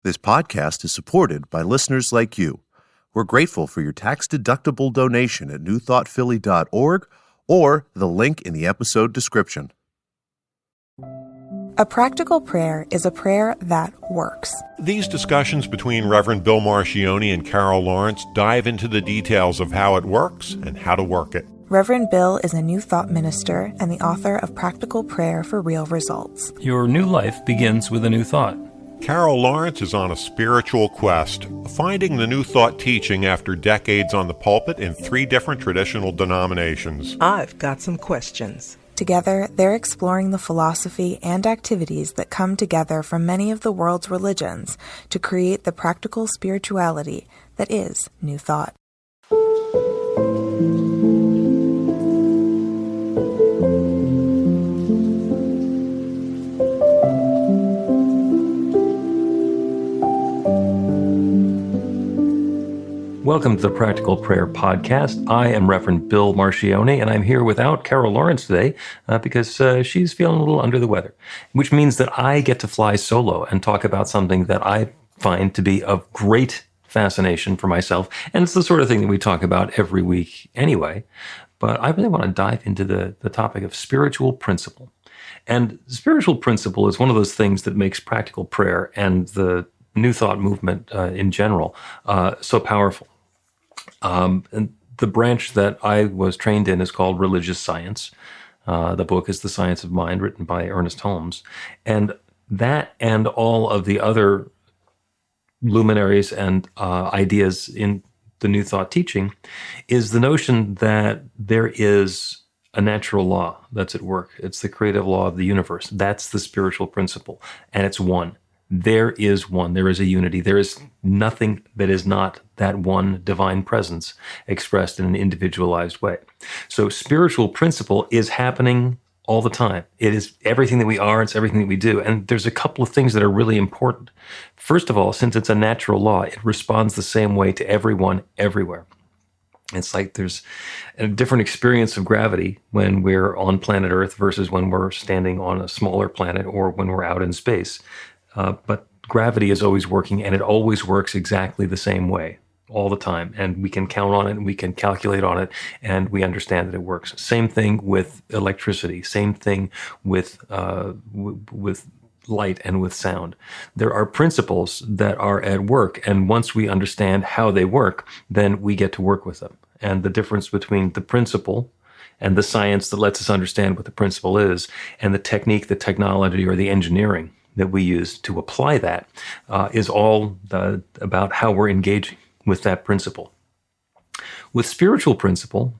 This podcast is supported by listeners like you. We're grateful for your tax-deductible donation at newthoughtphilly.org or the link in the episode description. A practical prayer is a prayer that works. These discussions between Reverend Bill Marcioni and Carol Lawrence dive into the details of how it works and how to work it. Reverend Bill is a New Thought minister and the author of Practical Prayer for Real Results. Your new life begins with a new thought. Carol Lawrence is on a spiritual quest, finding the New Thought teaching after decades on the pulpit in 3 different traditional denominations. I've got some questions. Together, they're exploring the philosophy and activities that come together from many of the world's religions to create the practical spirituality that is New Thought. Welcome to the Practical Prayer Podcast. I am Reverend Bill Marcioni, and I'm here without Carol Lawrence today because she's feeling a little under the weather, which means that I get to fly solo and talk about something that I find to be of great fascination for myself. And it's the sort of thing that we talk about every week anyway. But I really want to dive into the topic of spiritual principle. And spiritual principle is one of those things that makes practical prayer and the New Thought movement in general so powerful. And the branch that I was trained in is called religious science. The book is The Science of Mind, written by Ernest Holmes. And that and all of the other luminaries and ideas in the New Thought teaching is the notion that there is a natural law that's at work. It's the creative law of the universe. That's the spiritual principle. And it's one. There is one. There is a unity. There is nothing that is not that one divine presence expressed in an individualized way. So spiritual principle is happening all the time. It is everything that we are. It's everything that we do. And there's a couple of things that are really important. First of all, since it's a natural law, it responds the same way to everyone, everywhere. It's like there's a different experience of gravity when we're on planet Earth versus when we're standing on a smaller planet or when we're out in space. But gravity is always working, and it always works exactly the same way all the time. And we can count on it, and we can calculate on it, and we understand that it works. Same thing with electricity. Same thing with light and with sound. There are principles that are at work, and once we understand how they work, then we get to work with them. And the difference between the principle and the science that lets us understand what the principle is, and the technique, the technology, or the engineering that we use to apply that is all about how we're engaging with that principle. With spiritual principle,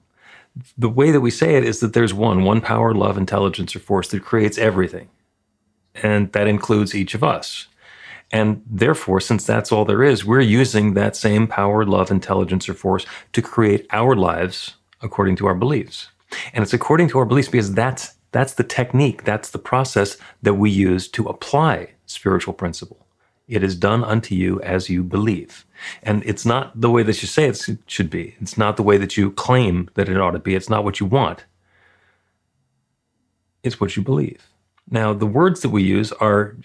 the way that we say it is that there's one power, love, intelligence, or force that creates everything. And that includes each of us. And therefore, since that's all there is, we're using that same power, love, intelligence, or force to create our lives according to our beliefs. And it's according to our beliefs because that's the technique, that's the process that we use to apply spiritual principle. It is done unto you as you believe. And it's not the way that you say it should be. It's not the way that you claim that it ought to be. It's not what you want. It's what you believe. Now, the words that we use are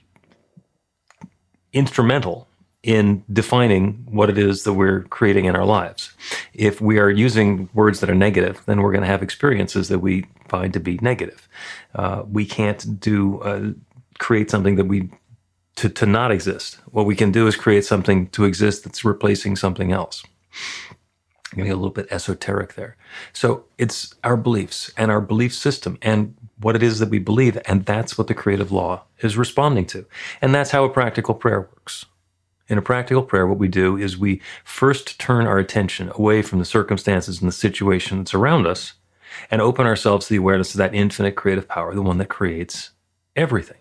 instrumental in defining what it is that we're creating in our lives. If we are using words that are negative, then we're going to have experiences that we find to be negative. We can't create something that to not exist. What we can do is create something to exist that's replacing something else. I'm going to get a little bit esoteric there. So it's our beliefs and our belief system and what it is that we believe, and that's what the creative law is responding to. And that's how a practical prayer works. In a practical prayer, what we do is we first turn our attention away from the circumstances and the situation that's around us and open ourselves to the awareness of that infinite creative power, the one that creates everything.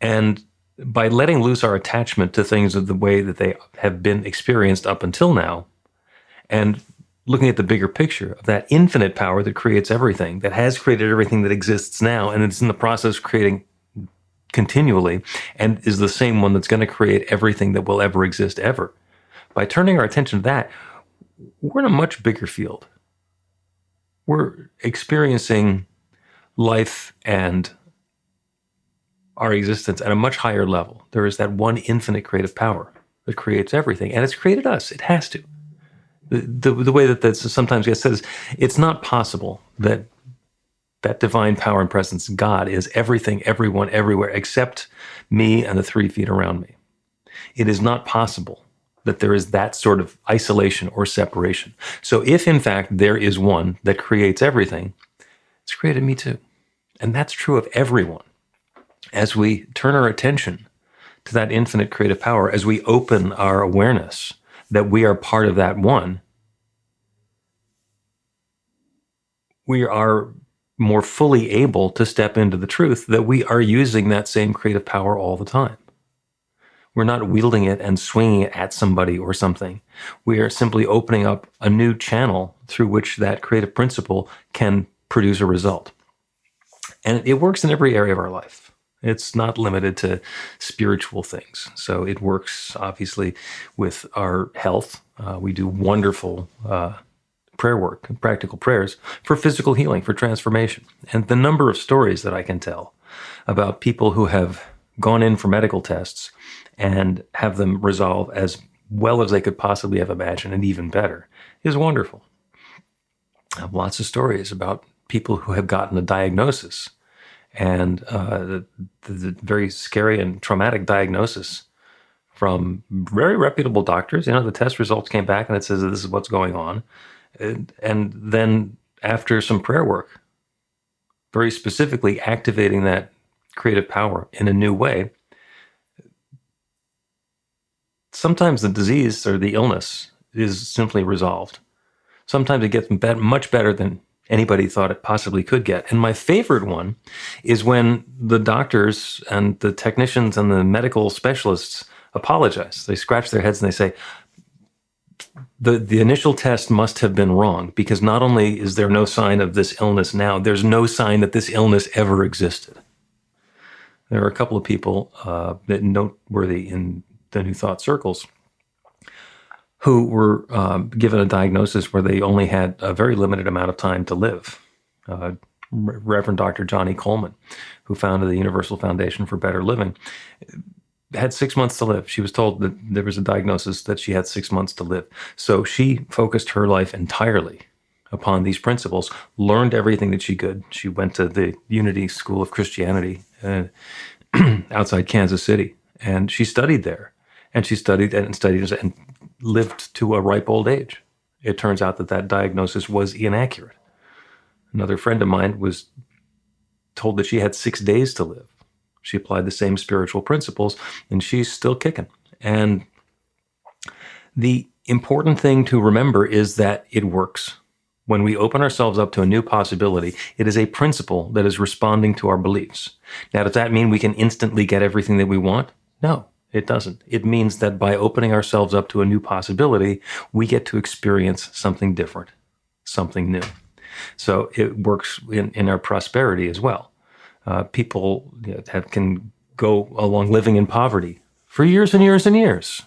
And by letting loose our attachment to things of the way that they have been experienced up until now, and looking at the bigger picture of that infinite power that creates everything, that has created everything that exists now, and it's in the process of creating continually, and is the same one that's going to create everything that will ever exist ever. By turning our attention to that, we're in a much bigger field. We're experiencing life and our existence at a much higher level. There is that one infinite creative power that creates everything, and it's created us. It has to. The way that sometimes gets said is, it's not possible that that divine power and presence, God, is everything, everyone, everywhere, except me and the 3 feet around me. It is not possible that there is that sort of isolation or separation. So if, in fact, there is one that creates everything, it's created me too. And that's true of everyone. As we turn our attention to that infinite creative power, as we open our awareness that we are part of that one, we are more fully able to step into the truth that we are using that same creative power all the time. We're not wielding it and swinging it at somebody or something. We are simply opening up a new channel through which that creative principle can produce a result. And it works in every area of our life. It's not limited to spiritual things. So it works, obviously, with our health. We do wonderful prayer work and practical prayers for physical healing, for transformation. And the number of stories that I can tell about people who have gone in for medical tests and have them resolve as well as they could possibly have imagined, and even better, is wonderful. I have lots of stories about people who have gotten a diagnosis, and the very scary and traumatic diagnosis from very reputable doctors. The test results came back and it says that this is what's going on. And then after some prayer work, very specifically activating that creative power in a new way, sometimes the disease or the illness is simply resolved. Sometimes it gets much better than anybody thought it possibly could get. And my favorite one is when the doctors and the technicians and the medical specialists apologize. They scratch their heads and they say, the initial test must have been wrong, because not only is there no sign of this illness now, there's no sign that this illness ever existed. There are a couple of people that noteworthy in the New Thought circles who were given a diagnosis where they only had a very limited amount of time to live. Reverend Dr. Johnny Coleman, who founded the Universal Foundation for Better Living, had 6 months to live. She was told that there was a diagnosis that she had 6 months to live. So she focused her life entirely upon these principles, learned everything that she could. She went to the Unity School of Christianity outside Kansas City, and she studied there. And she studied and lived to a ripe old age. It turns out that diagnosis was inaccurate. Another friend of mine was told that she had 6 days to live. She applied the same spiritual principles, and she's still kicking. And the important thing to remember is that it works. When we open ourselves up to a new possibility, it is a principle that is responding to our beliefs. Now, does that mean we can instantly get everything that we want? No, it doesn't. It means that by opening ourselves up to a new possibility, we get to experience something different, something new. So it works in our prosperity as well. People can go along living in poverty for years and years and years,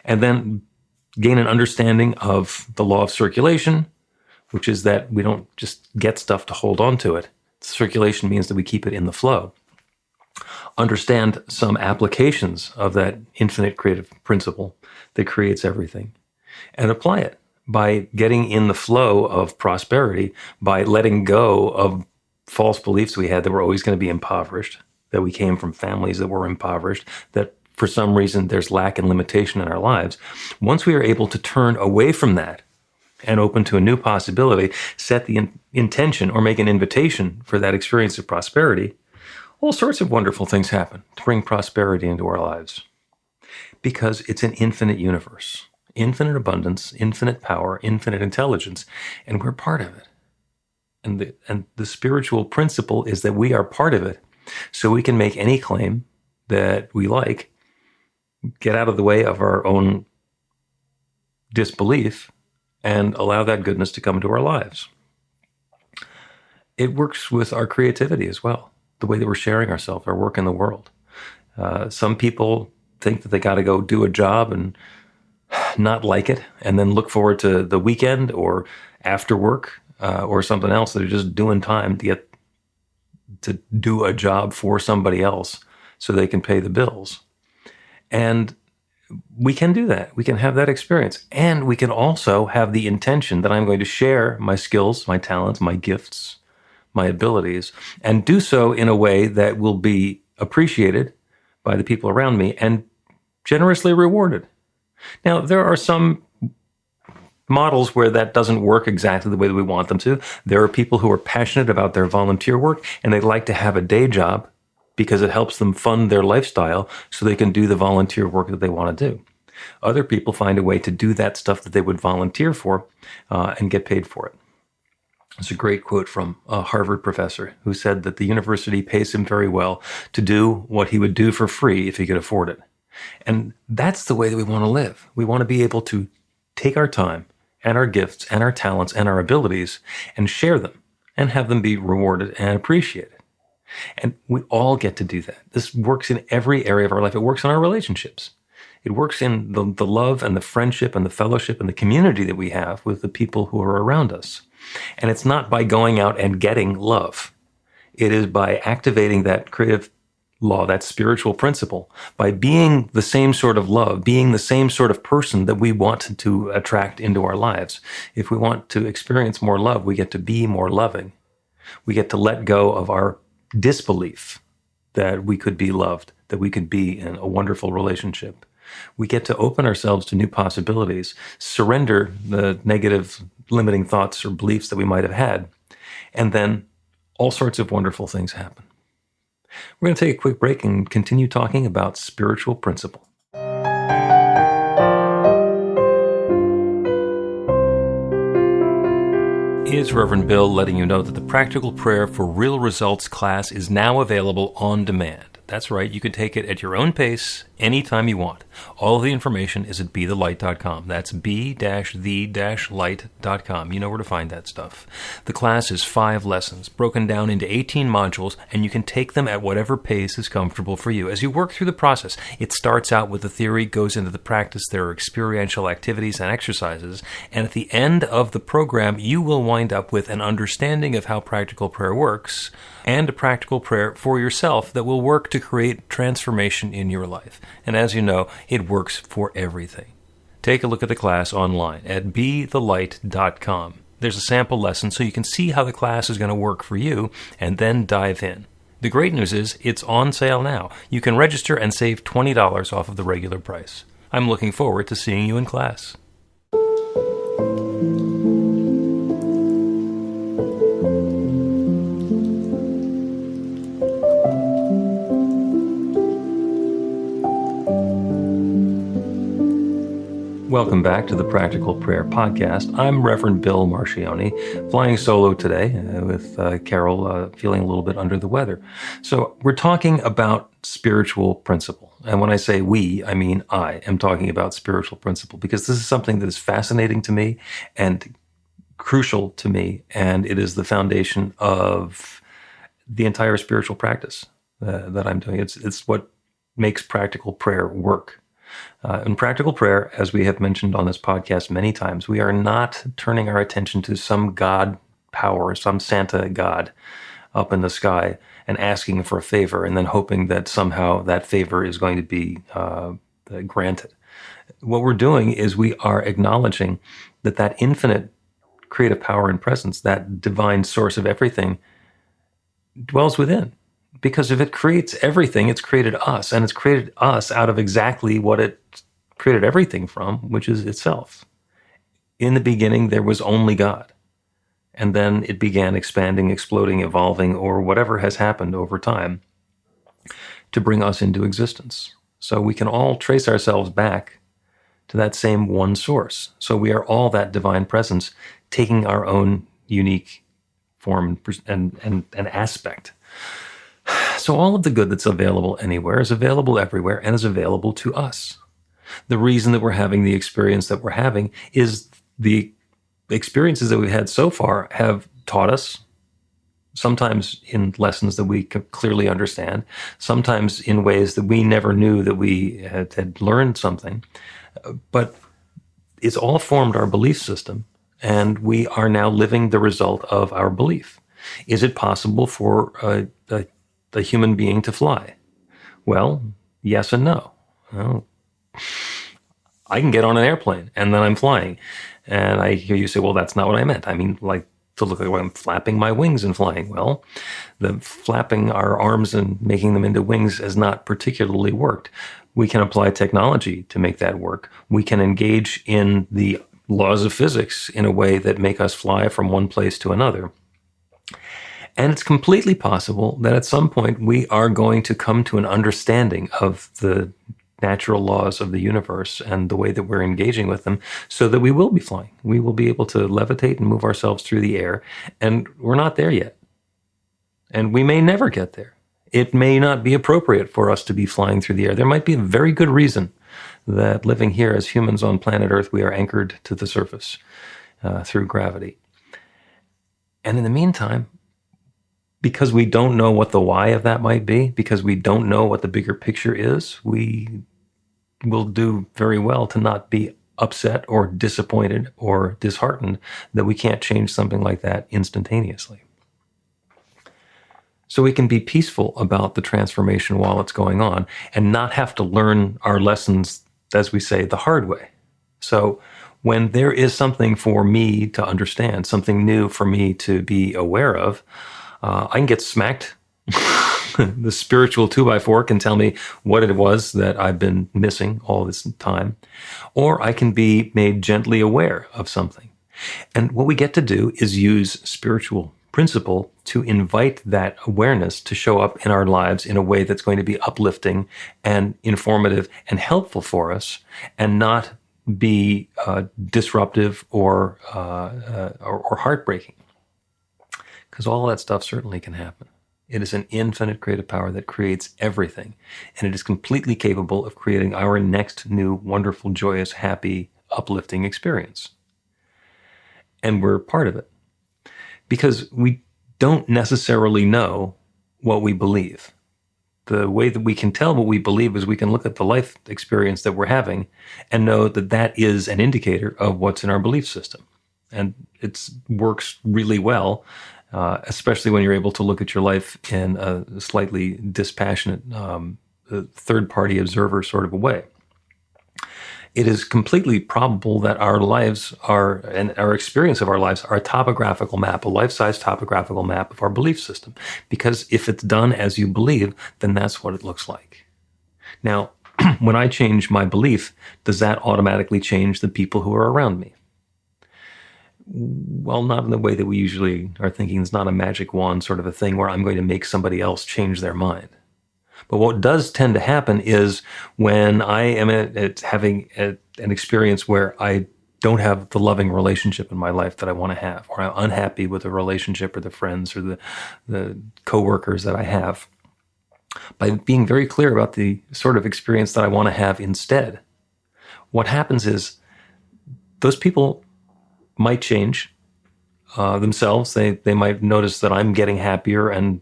and then gain an understanding of the law of circulation, which is that we don't just get stuff to hold on to it. Circulation means that we keep it in the flow. Understand some applications of that infinite creative principle that creates everything, and apply it by getting in the flow of prosperity, by letting go of false beliefs we had that we're always going to be impoverished, that we came from families that were impoverished, that for some reason there's lack and limitation in our lives. Once we are able to turn away from that and open to a new possibility, set the intention or make an invitation for that experience of prosperity, all sorts of wonderful things happen to bring prosperity into our lives. Because it's an infinite universe, infinite abundance, infinite power, infinite intelligence, and we're part of it. And the spiritual principle is that we are part of it, so we can make any claim that we like, get out of the way of our own disbelief, and allow that goodness to come into our lives. It works with our creativity as well, the way that we're sharing ourselves, our work in the world. Some people think that they got to go do a job and not like it, and then look forward to the weekend or after work or something else. They're just doing time to get to do a job for somebody else so they can pay the bills. And we can do that. We can have that experience. And we can also have the intention that I'm going to share my skills, my talents, my gifts, my abilities, and do so in a way that will be appreciated by the people around me and generously rewarded. Now, there are some models where that doesn't work exactly the way that we want them to. There are people who are passionate about their volunteer work and they'd like to have a day job because it helps them fund their lifestyle so they can do the volunteer work that they want to do. Other people find a way to do that stuff that they would volunteer for and get paid for it. It's a great quote from a Harvard professor who said that the university pays him very well to do what he would do for free if he could afford it. And that's the way that we want to live. We want to be able to take our time and our gifts and our talents and our abilities and share them and have them be rewarded and appreciated. And we all get to do that. This works in every area of our life. It works in our relationships. It works in the love and the friendship and the fellowship and the community that we have with the people who are around us. And it's not by going out and getting love. It is by activating that creative law, that spiritual principle, by being the same sort of love, being the same sort of person that we want to attract into our lives. If we want to experience more love, we get to be more loving. We get to let go of our disbelief that we could be loved, that we could be in a wonderful relationship. We get to open ourselves to new possibilities, surrender the negative limiting thoughts or beliefs that we might have had, and then all sorts of wonderful things happen. We're going to take a quick break and continue talking about spiritual principle. It's Reverend Bill letting you know that the Practical Prayer for Real Results class is now available on demand. That's right, you can take it at your own pace, anytime you want. All of the information is at BeTheLight.com. That's B-the-light.com. You know where to find that stuff. The class is 5 lessons, broken down into 18 modules, and you can take them at whatever pace is comfortable for you. As you work through the process, it starts out with the theory, goes into the practice, there are experiential activities and exercises, and at the end of the program, you will wind up with an understanding of how practical prayer works, and a practical prayer for yourself that will work to create transformation in your life. And as you know, it works for everything. Take a look at the class online at BeTheLight.com. There's a sample lesson so you can see how the class is going to work for you and then dive in. The great news is it's on sale now. You can register and save $20 off of the regular price. I'm looking forward to seeing you in class. Welcome back to the Practical Prayer Podcast. I'm Reverend Bill Marchione, flying solo today with Carol feeling a little bit under the weather. So we're talking about spiritual principle. And when I say we, I mean I am talking about spiritual principle because this is something that is fascinating to me and crucial to me, and it is the foundation of the entire spiritual practice that I'm doing. It's what makes practical prayer work. In practical prayer, as we have mentioned on this podcast many times, we are not turning our attention to some God power, some Santa God up in the sky and asking for a favor and then hoping that somehow that favor is going to be granted. What we're doing is we are acknowledging that infinite creative power and presence, that divine source of everything, dwells within. Because if it creates everything, it's created us, and it's created us out of exactly what it created everything from, which is itself. In the beginning, there was only God. And then it began expanding, exploding, evolving, or whatever has happened over time to bring us into existence. So we can all trace ourselves back to that same one source. So we are all that divine presence taking our own unique form and aspect. So all of the good that's available anywhere is available everywhere and is available to us. The reason that we're having the experience that we're having is the experiences that we've had so far have taught us, sometimes in lessons that we clearly understand, sometimes in ways that we never knew that we had learned something. But it's all formed our belief system, and we are now living the result of our belief. Is it possible for a human being to fly? Well, yes and no. Well, I can get on an airplane and then I'm flying. And I hear you say, well, that's not what I meant. I mean, like to look like I'm flapping my wings and flying. Well, the flapping our arms and making them into wings has not particularly worked. We can apply technology to make that work. We can engage in the laws of physics in a way that make us fly from one place to another. And it's completely possible that at some point we are going to come to an understanding of the natural laws of the universe and the way that we're engaging with them so that we will be flying. We will be able to levitate and move ourselves through the air. And we're not there yet. And we may never get there. It may not be appropriate for us to be flying through the air. There might be a very good reason that living here as humans on planet Earth, we are anchored to the surface through gravity. And in the meantime, because we don't know what the why of that might be, because we don't know what the bigger picture is, we will do very well to not be upset or disappointed or disheartened that we can't change something like that instantaneously. So we can be peaceful about the transformation while it's going on and not have to learn our lessons, as we say, the hard way. So when there is something for me to understand, something new for me to be aware of, I can get smacked. The spiritual 2x4 can tell me what it was that I've been missing all this time. Or I can be made gently aware of something. And what we get to do is use spiritual principle to invite that awareness to show up in our lives in a way that's going to be uplifting and informative and helpful for us, and not be disruptive or heartbreaking. Because all of that stuff certainly can happen. It is an infinite creative power that creates everything. And it is completely capable of creating our next new, wonderful, joyous, happy, uplifting experience. And we're part of it. Because we don't necessarily know what we believe. The way that we can tell what we believe is we can look at the life experience that we're having and know that that is an indicator of what's in our belief system. And it works really well. Especially when you're able to look at your life in a slightly dispassionate, third-party observer sort of a way. It is completely probable that our lives are, and our experience of our lives, are a topographical map, a life-size topographical map of our belief system. Because if it's done as you believe, then that's what it looks like. Now, when I change my belief, does that automatically change the people who are around me? Well, not in the way that we usually are thinking. It's not a magic wand sort of a thing where I'm going to make somebody else change their mind. But what does tend to happen is when I am having an experience where I don't have the loving relationship in my life that I want to have, or I'm unhappy with the relationship or the friends or the coworkers that I have, by being very clear about the sort of experience that I want to have instead, what happens is those people might change themselves. They might notice that I'm getting happier and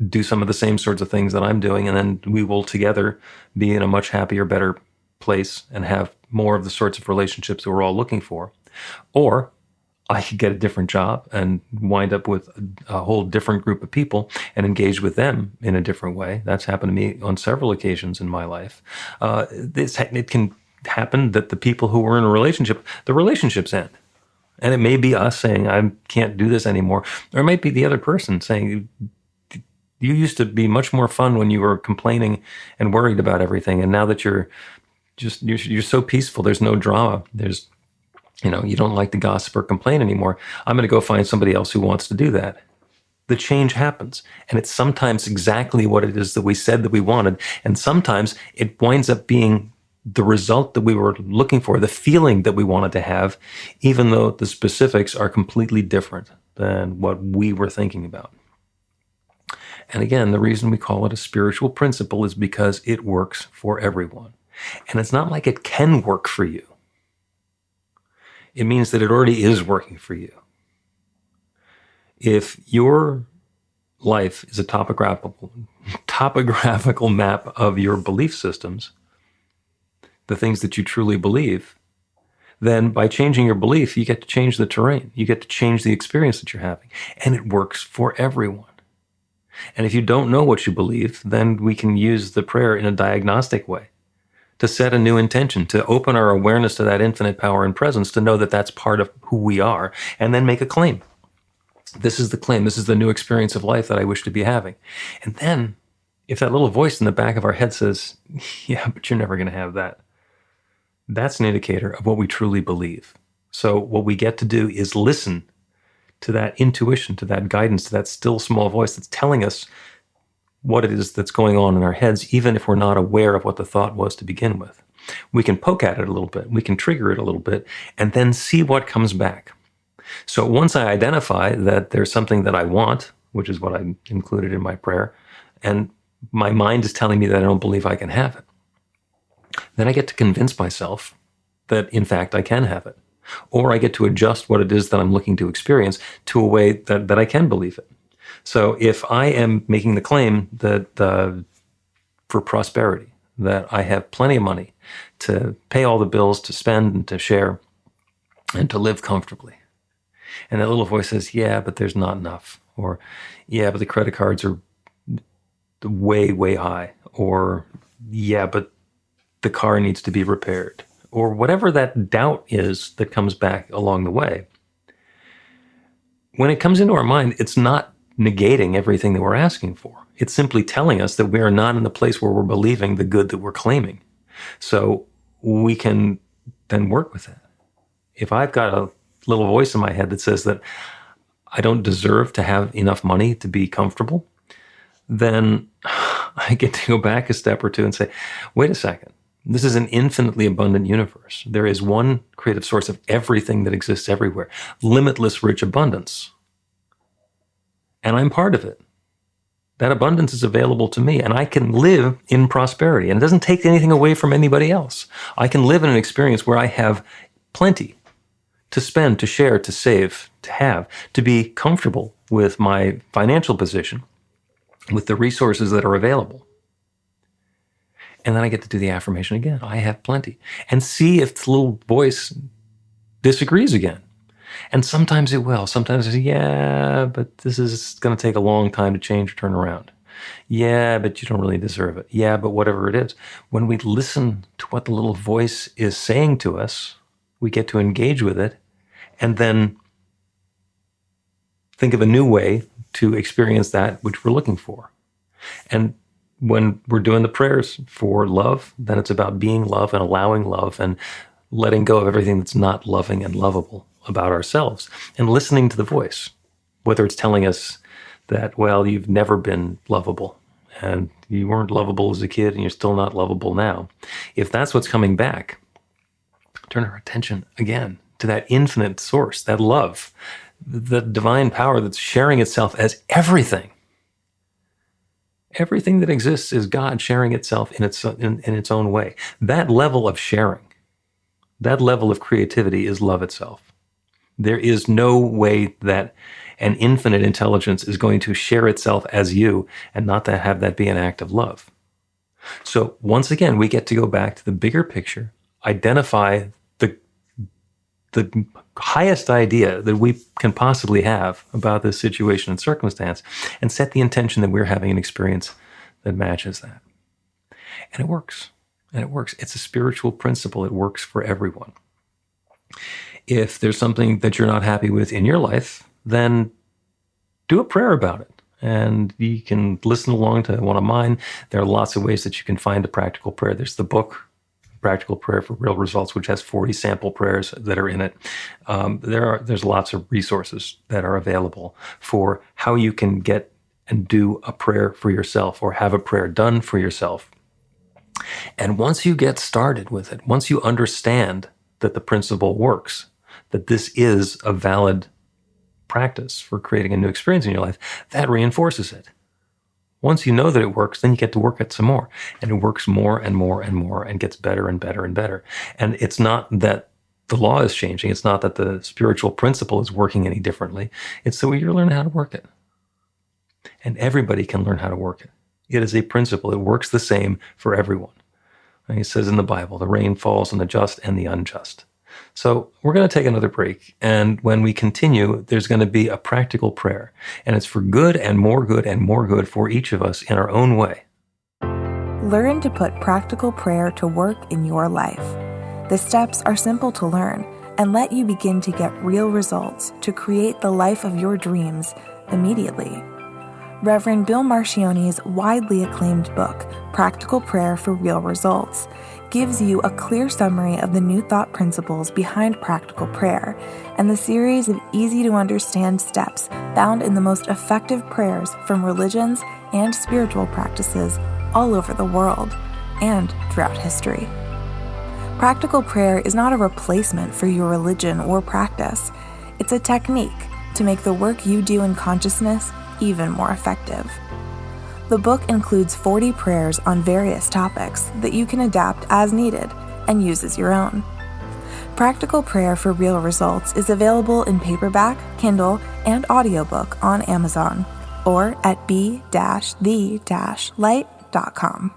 do some of the same sorts of things that I'm doing, and then we will together be in a much happier, better place and have more of the sorts of relationships that we're all looking for. Or I could get a different job and wind up with a whole different group of people and engage with them in a different way. That's happened to me on several occasions in my life. It can happen that the people who were in a relationship, the relationships end. And it may be us saying, I can't do this anymore. Or it might be the other person saying, you used to be much more fun when you were complaining and worried about everything. And now that you're so peaceful, there's no drama. You don't like to gossip or complain anymore. I'm going to go find somebody else who wants to do that. The change happens. And it's sometimes exactly what it is that we said that we wanted. And sometimes it winds up being the result that we were looking for, the feeling that we wanted to have, even though the specifics are completely different than what we were thinking about. And again, the reason we call it a spiritual principle is because it works for everyone. And it's not like it can work for you. It means that it already is working for you. If your life is a topographical map of your belief systems, the things that you truly believe, then by changing your belief, you get to change the terrain. You get to change the experience that you're having. And it works for everyone. And if you don't know what you believe, then we can use the prayer in a diagnostic way to set a new intention, to open our awareness to that infinite power and presence, to know that that's part of who we are, and then make a claim. This is the claim. This is the new experience of life that I wish to be having. And then if that little voice in the back of our head says, yeah, but you're never going to have that, that's an indicator of what we truly believe. So what we get to do is listen to that intuition, to that guidance, to that still small voice that's telling us what it is that's going on in our heads, even if we're not aware of what the thought was to begin with. We can poke at it a little bit, we can trigger it a little bit, and then see what comes back. So once I identify that there's something that I want, which is what I included in my prayer, and my mind is telling me that I don't believe I can have it, then I get to convince myself that, in fact, I can have it. Or I get to adjust what it is that I'm looking to experience to a way that I can believe it. So if I am making the claim that for prosperity, that I have plenty of money to pay all the bills, to spend and to share, and to live comfortably, and that little voice says, yeah, but there's not enough, or yeah, but the credit cards are way, way high, or yeah, but the car needs to be repaired, or whatever that doubt is that comes back along the way. When it comes into our mind, it's not negating everything that we're asking for. It's simply telling us that we are not in the place where we're believing the good that we're claiming. So we can then work with it. If I've got a little voice in my head that says that I don't deserve to have enough money to be comfortable, then I get to go back a step or two and say, wait a second. This is an infinitely abundant universe. There is one creative source of everything that exists everywhere, limitless rich abundance. And I'm part of it. That abundance is available to me, and I can live in prosperity. And it doesn't take anything away from anybody else. I can live in an experience where I have plenty to spend, to share, to save, to have, to be comfortable with my financial position, with the resources that are available. And then I get to do the affirmation again. I have plenty. And see if the little voice disagrees again. And sometimes it will. Sometimes it's, yeah, but this is going to take a long time to change or turn around. Yeah, but you don't really deserve it. Yeah, but whatever it is. When we listen to what the little voice is saying to us, we get to engage with it and then think of a new way to experience that which we're looking for. And when we're doing the prayers for love, then it's about being love and allowing love and letting go of everything that's not loving and lovable about ourselves and listening to the voice, whether it's telling us that, well, you've never been lovable and you weren't lovable as a kid and you're still not lovable now. If that's what's coming back, turn our attention again to that infinite source, that love, the divine power that's sharing itself as everything. Everything that exists is God sharing itself in its own way. That level of sharing, that level of creativity is love itself. There is no way that an infinite intelligence is going to share itself as you and not to have that be an act of love. So once again, we get to go back to the bigger picture, identify the highest idea that we can possibly have about this situation and circumstance, and set the intention that we're having an experience that matches that. And it works. And it works. It's a spiritual principle. It works for everyone. If there's something that you're not happy with in your life, then do a prayer about it. And you can listen along to one of mine. There are lots of ways that you can find a practical prayer. There's the book, Practical Prayer for Real Results, which has 40 sample prayers that are in it. There's lots of resources that are available for how you can get and do a prayer for yourself or have a prayer done for yourself. And once you get started with it, once you understand that the principle works, that this is a valid practice for creating a new experience in your life, that reinforces it. Once you know that it works, then you get to work it some more. And it works more and more and more and gets better and better and better. And it's not that the law is changing. It's not that the spiritual principle is working any differently. It's that you're learning how to work it. And everybody can learn how to work it. It is a principle. It works the same for everyone. And it says in the Bible, the rain falls on the just and the unjust. So we're going to take another break. And when we continue, there's going to be a practical prayer. And it's for good and more good and more good for each of us in our own way. Learn to put practical prayer to work in your life. The steps are simple to learn and let you begin to get real results to create the life of your dreams immediately. Reverend Bill Marcione's widely acclaimed book, Practical Prayer for Real Results, gives you a clear summary of the New Thought principles behind practical prayer and the series of easy-to-understand steps found in the most effective prayers from religions and spiritual practices all over the world and throughout history. Practical prayer is not a replacement for your religion or practice. It's a technique to make the work you do in consciousness even more effective. The book includes 40 prayers on various topics that you can adapt as needed and use as your own. Practical Prayer for Real Results is available in paperback, Kindle, and audiobook on Amazon or at b-the-light.com.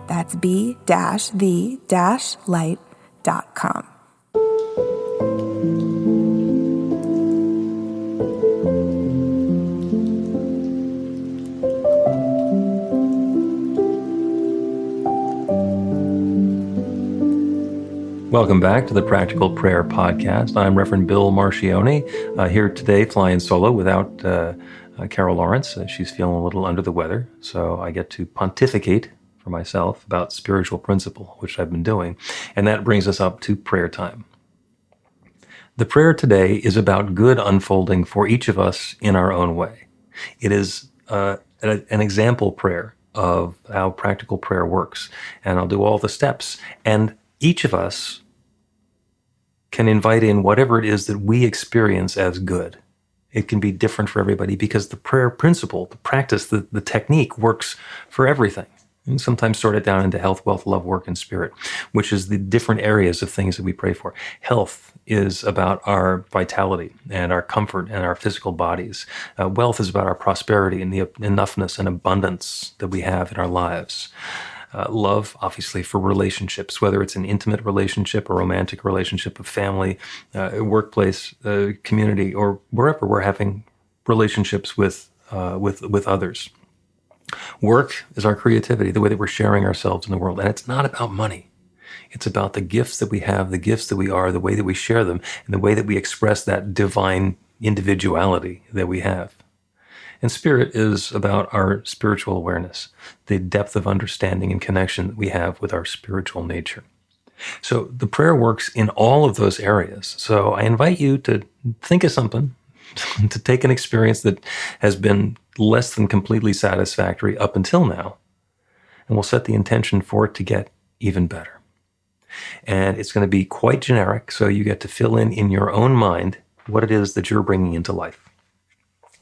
That's b-the-light.com. Welcome back to the Practical Prayer Podcast. I'm Reverend Bill Marcione, here today flying solo without Carol Lawrence. She's feeling a little under the weather, so I get to pontificate for myself about spiritual principle, which I've been doing. And that brings us up to prayer time. The prayer today is about good unfolding for each of us in our own way. It is an example prayer of how practical prayer works. And I'll do all the steps. And each of us can invite in whatever it is that we experience as good. It can be different for everybody because the prayer principle, the practice, the technique works for everything. And sometimes sort it down into health, wealth, love, work, and spirit, which is the different areas of things that we pray for. Health is about our vitality and our comfort and our physical bodies. Wealth is about our prosperity and the enoughness and abundance that we have in our lives. Love, obviously, for relationships, whether it's an intimate relationship, a romantic relationship, a family, workplace, community, or wherever we're having relationships with others. Work is our creativity, the way that we're sharing ourselves in the world. And it's not about money. It's about the gifts that we have, the gifts that we are, the way that we share them, and the way that we express that divine individuality that we have. And spirit is about our spiritual awareness, the depth of understanding and connection that we have with our spiritual nature. So the prayer works in all of those areas. So I invite you to think of something, to take an experience that has been less than completely satisfactory up until now, and we'll set the intention for it to get even better. And it's going to be quite generic, so you get to fill in your own mind what it is that you're bringing into life.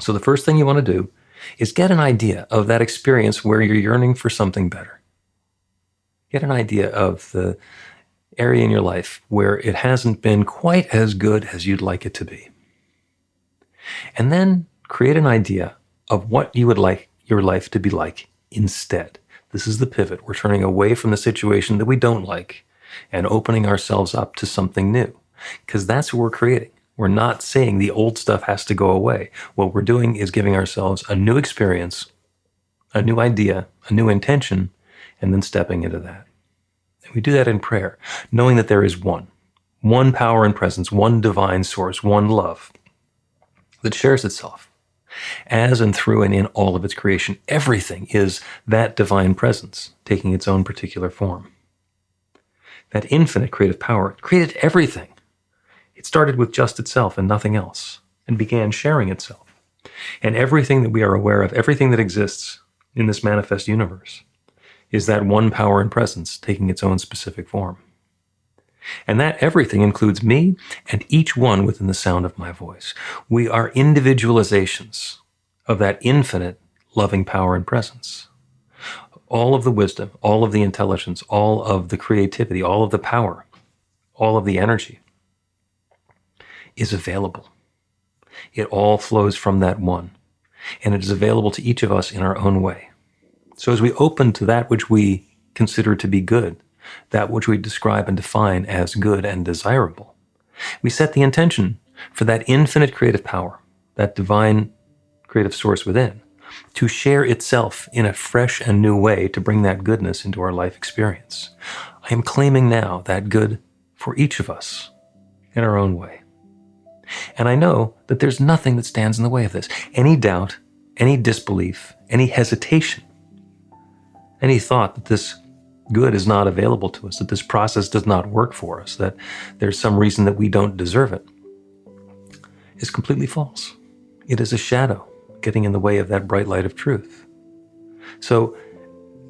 So the first thing you want to do is get an idea of that experience where you're yearning for something better. Get an idea of the area in your life where it hasn't been quite as good as you'd like it to be. And then create an idea of what you would like your life to be like instead. This is the pivot. We're turning away from the situation that we don't like and opening ourselves up to something new, because that's what we're creating. We're not saying the old stuff has to go away. What we're doing is giving ourselves a new experience, a new idea, a new intention, and then stepping into that. And we do that in prayer, knowing that there is one power and presence, one divine source, one love that shares itself as and through and in all of its creation. Everything is that divine presence taking its own particular form. That infinite creative power created everything. It started with just itself and nothing else, and began sharing itself. And everything that we are aware of, everything that exists in this manifest universe, is that one power and presence taking its own specific form. And that everything includes me and each one within the sound of my voice. We are individualizations of that infinite loving power and presence. All of the wisdom, all of the intelligence, all of the creativity, all of the power, all of the energy is available. It all flows from that one, and it is available to each of us in our own way. So as we open to that which we consider to be good, that which we describe and define as good and desirable, We set the intention for that infinite creative power, that divine creative source within, to share itself in a fresh and new way to bring that goodness into our life experience. I am claiming now that good for each of us in our own way. And I know that there's nothing that stands in the way of this. Any doubt, any disbelief, any hesitation, any thought that this good is not available to us, that this process does not work for us, that there's some reason that we don't deserve it, is completely false. It is a shadow getting in the way of that bright light of truth. So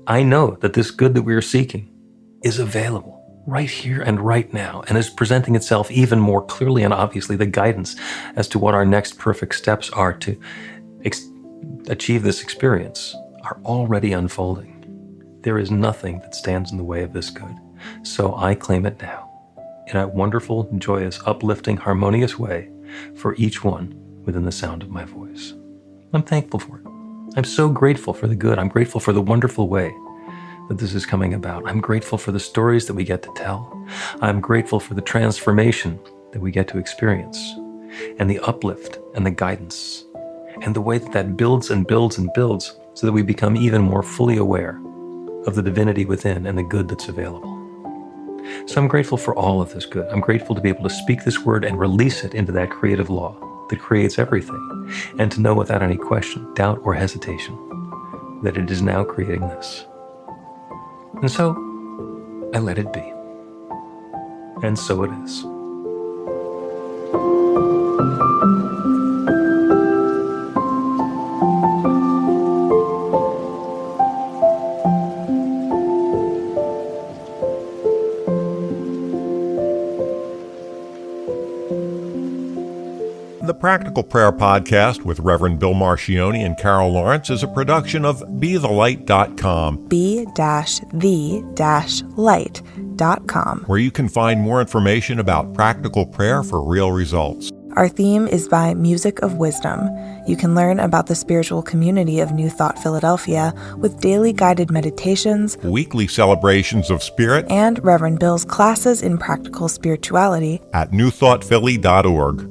I know that this good that we are seeking is available right here and right now, and is presenting itself even more clearly and obviously. The guidance as to what our next perfect steps are to achieve this experience are already unfolding. There is nothing that stands in the way of this good. So I claim it now in a wonderful, joyous, uplifting, harmonious way for each one within the sound of my voice. I'm thankful for it. I'm so grateful for the good. I'm grateful for the wonderful way that this is coming about. I'm grateful for the stories that we get to tell. I'm grateful for the transformation that we get to experience, and the uplift and the guidance, and the way that that builds and builds and builds so that we become even more fully aware of the divinity within and the good that's available. So I'm grateful for all of this good. I'm grateful to be able to speak this word and release it into that creative law that creates everything, and to know without any question, doubt, or hesitation that it is now creating this. And so I let it be. And so it is. The Practical Prayer Podcast with Reverend Bill Marcioni and Carol Lawrence is a production of BeTheLight.com, be-the-light.com, where you can find more information about practical prayer for real results. Our theme is by Music of Wisdom. You can learn about the spiritual community of New Thought Philadelphia with daily guided meditations, Weekly celebrations of spirit, and Reverend Bill's classes in practical spirituality at newthoughtphilly.org.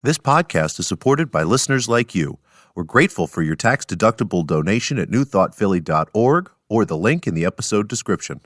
This podcast is supported by listeners like you. We're grateful for your tax-deductible donation at newthoughtphilly.org or the link in the episode description.